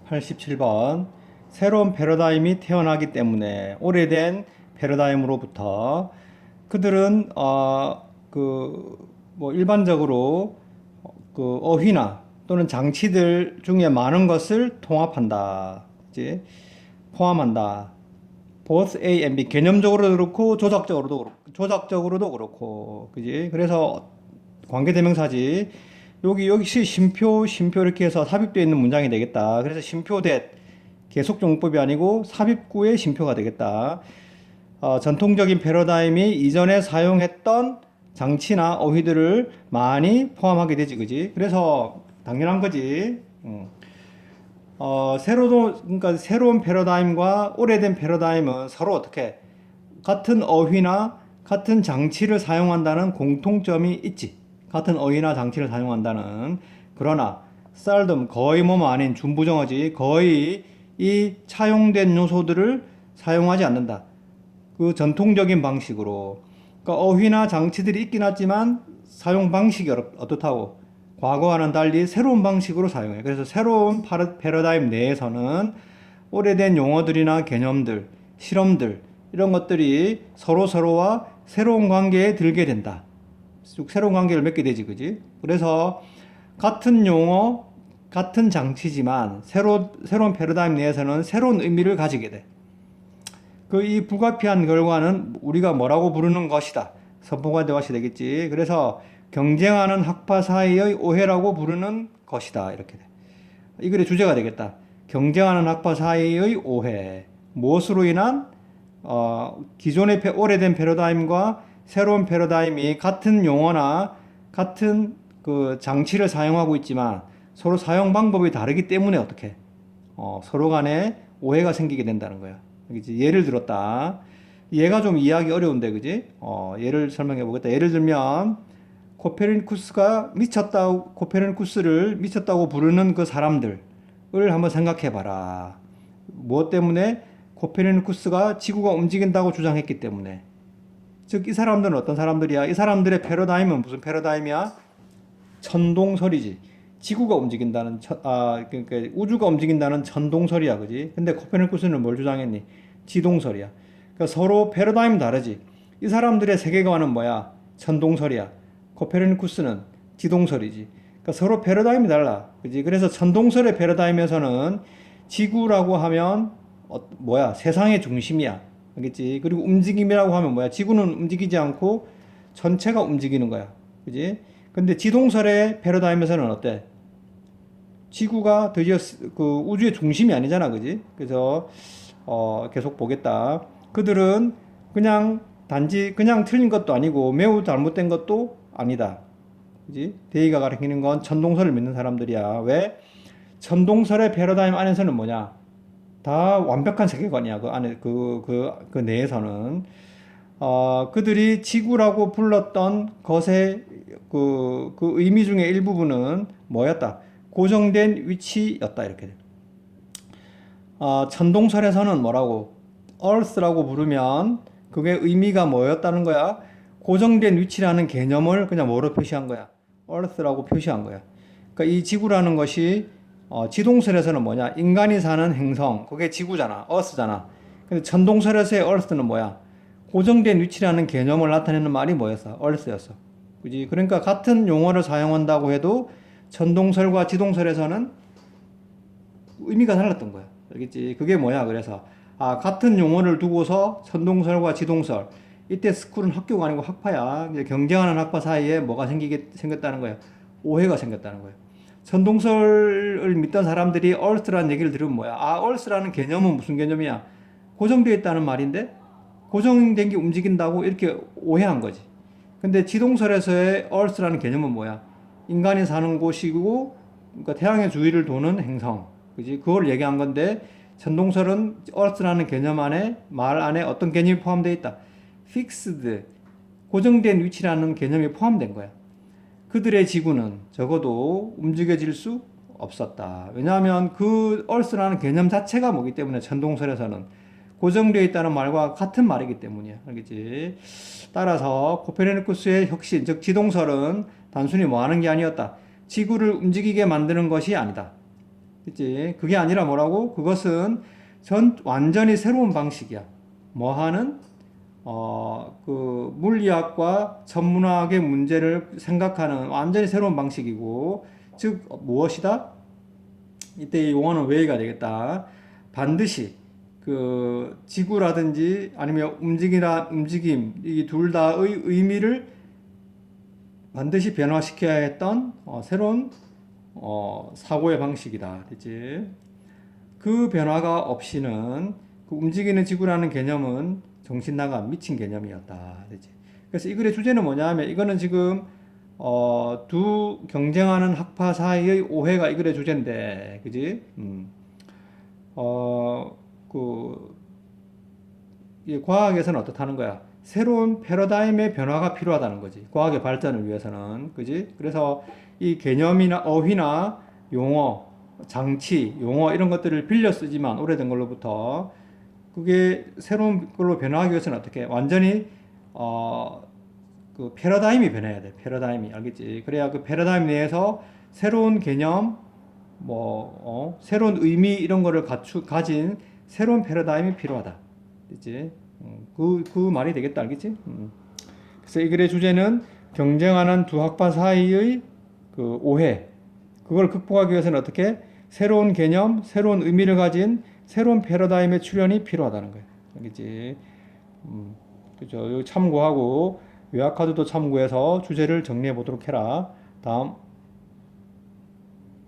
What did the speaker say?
87번. 새로운 패러다임이 태어나기 때문에 오래된 패러다임으로부터 그들은 일반적으로 그 어휘나 또는 장치들 중에 많은 것을 통합한다. 이제 포함한다. both A and B, 개념적으로도 그렇고 조작적으로도 그렇고, 그지? 그래서 관계대명사지. 여기 쉼표 이렇게 해서 삽입되어 있는 문장이 되겠다. 그래서 쉼표 that 계속종법이 아니고 삽입구의 쉼표가 되겠다. 전통적인 패러다임이 이전에 사용했던 장치나 어휘들을 많이 포함하게 되지, 그지? 그래서 당연한 거지. 그러니까 새로운 패러다임과 오래된 패러다임은 서로 어떻게 같은 어휘나 같은 장치를 사용한다는 공통점이 있지. 같은 어휘나 장치를 사용한다는. 그러나 seldom, 거의 뭐뭐 아닌 준부정어지. 거의 이 차용된 요소들을 사용하지 않는다. 그 전통적인 방식으로. 그러니까 어휘나 장치들이 있긴 하지만 사용 방식이 어떻다고? 과거와는 달리 새로운 방식으로 사용해. 그래서 새로운 패러다임 내에서는 오래된 용어들이나 개념들, 실험들 이런 것들이 서로와 새로운 관계에 들게 된다. 쭉 새로운 관계를 맺게 되지, 그지? 그래서 같은 용어, 같은 장치지만 새로운 패러다임 내에서는 새로운 의미를 가지게 돼. 이 불가피한 결과는 우리가 뭐라고 부르는 것이다. 선포가 되어야 되겠지. 그래서 경쟁하는 학파 사이의 오해라고 부르는 것이다. 이렇게 돼. 이 글의 주제가 되겠다. 경쟁하는 학파 사이의 오해. 무엇으로 인한 기존의 오래된 패러다임과 새로운 패러다임이 같은 용어나 같은 그 장치를 사용하고 있지만 서로 사용 방법이 다르기 때문에 어떻게 서로 간에 오해가 생기게 된다는 거야. 그치? 예를 들었다. 얘가 좀 이해하기 어려운데, 그지? 예를 설명해 보겠다. 예를 들면, 코페르니쿠스를 미쳤다고 부르는 그 사람들을 한번 생각해 봐라. 무엇 때문에? 코페르니쿠스가 지구가 움직인다고 주장했기 때문에. 즉, 이 사람들은 어떤 사람들이야? 이 사람들의 패러다임은 무슨 패러다임이야? 천동설이지. 지구가 움직인다는, 그러니까 우주가 움직인다는 천동설이야, 그지? 근데 코페르니쿠스는 뭘 주장했니? 지동설이야. 그러니까 서로 패러다임 다르지. 이 사람들의 세계관은 뭐야? 천동설이야. 코페르니쿠스는 지동설이지. 그러니까 서로 패러다임이 달라, 그지? 그래서 천동설의 패러다임에서는 지구라고 하면 뭐야? 세상의 중심이야, 알겠지? 그리고 움직임이라고 하면 뭐야? 지구는 움직이지 않고 전체가 움직이는 거야, 그지? 근데 지동설의 패러다임에서는 어때? 지구가 드디어 그 우주의 중심이 아니잖아, 그지? 그래서 계속 보겠다. 그들은 단지 그냥 틀린 것도 아니고 매우 잘못된 것도 아니다. 그지? 데이가 가리키는 건 천동설을 믿는 사람들이야. 왜? 천동설의 패러다임 안에서는 뭐냐? 다 완벽한 세계관이야. 그 안에 그 내에서는 그들이 지구라고 불렀던 것의 그 의미 중에 일부분은 뭐였다? 고정된 위치였다. 이렇게. 천동설에서는 뭐라고? Earth라고 부르면 그게 의미가 뭐였다는 거야? 고정된 위치라는 개념을 그냥 뭐로 표시한 거야? Earth라고 표시한 거야. 그러니까 이 지구라는 것이 지동설에서는 뭐냐? 인간이 사는 행성, 그게 지구잖아, Earth잖아. 근데 천동설에서의 Earth는 뭐야? 고정된 위치라는 개념을 나타내는 말이 뭐였어? Earth였어. 그지? 그러니까 같은 용어를 사용한다고 해도 천동설과 지동설에서는 의미가 달랐던 거야. 알겠지? 그게 뭐야? 그래서 같은 용어를 두고서 천동설과 지동설, 이때 스쿨은 학교가 아니고 학파야. 이제 경쟁하는 학파 사이에 뭐가 생겼다는 거야? 오해가 생겼다는 거야. 천동설을 믿던 사람들이 Earth라는 얘기를 들으면 뭐야? Earth라는 개념은 무슨 개념이야? 고정되어 있다는 말인데 고정된 게 움직인다고 이렇게 오해한 거지. 근데 지동설에서의 Earth라는 개념은 뭐야? 인간이 사는 곳이고, 그러니까 태양의 주위를 도는 행성, 그지? 그걸 얘기한 건데 천동설은 Earth라는 개념 안에 말 안에 어떤 개념이 포함되어 있다? Fixed, 고정된 위치라는 개념이 포함된 거야. 그들의 지구는 적어도 움직여질 수 없었다. 왜냐하면 그 Earth라는 개념 자체가 뭐기 때문에 천동설에서는 고정되어 있다는 말과 같은 말이기 때문이야. 알겠지? 따라서 코페르니쿠스의 혁신, 즉 지동설은 단순히 뭐 하는 게 아니었다. 지구를 움직이게 만드는 것이 아니다. 그치? 그게 아니라 뭐라고? 그것은 완전히 새로운 방식이야. 뭐 하는? 그 물리학과 천문학의 문제를 생각하는 완전히 새로운 방식이고, 즉 무엇이다? 이때 이 용어는 왜가 되겠다. 반드시 그 지구라든지 아니면 움직임 이 둘 다의 의미를 반드시 변화시켜야 했던 새로운 사고의 방식이다. 그치? 그 변화가 없이는 그 움직이는 지구라는 개념은 정신 나간 미친 개념이었다. 그치? 그래서 이 글의 주제는 뭐냐 하면 이거는 지금 두 경쟁하는 학파 사이의 오해가 이 글의 주제인데, 그지? 그, 이 과학에서는 어떻다는 거야? 새로운 패러다임의 변화가 필요하다는 거지. 과학의 발전을 위해서는. 그지? 그래서 이 개념이나 어휘나 용어, 장치, 용어 이런 것들을 빌려 쓰지만 오래된 걸로부터 그게 새로운 걸로 변화하기 위해서는 어떻게? 완전히 그 패러다임이 변해야 돼. 패러다임이 알겠지? 그래야 그 패러다임 내에서 새로운 개념, 새로운 의미 이런 거를 가진 새로운 패러다임이 필요하다. 그치? 그 말이 되겠다. 알겠지? 그래서 이 글의 주제는 경쟁하는 두 학파 사이의 그 오해. 그걸 극복하기 위해서는 어떻게? 새로운 개념, 새로운 의미를 가진 새로운 패러다임의 출현이 필요하다는 거예요. 알겠지? 그죠? 참고하고, 외화카드도 참고해서 주제를 정리해 보도록 해라. 다음.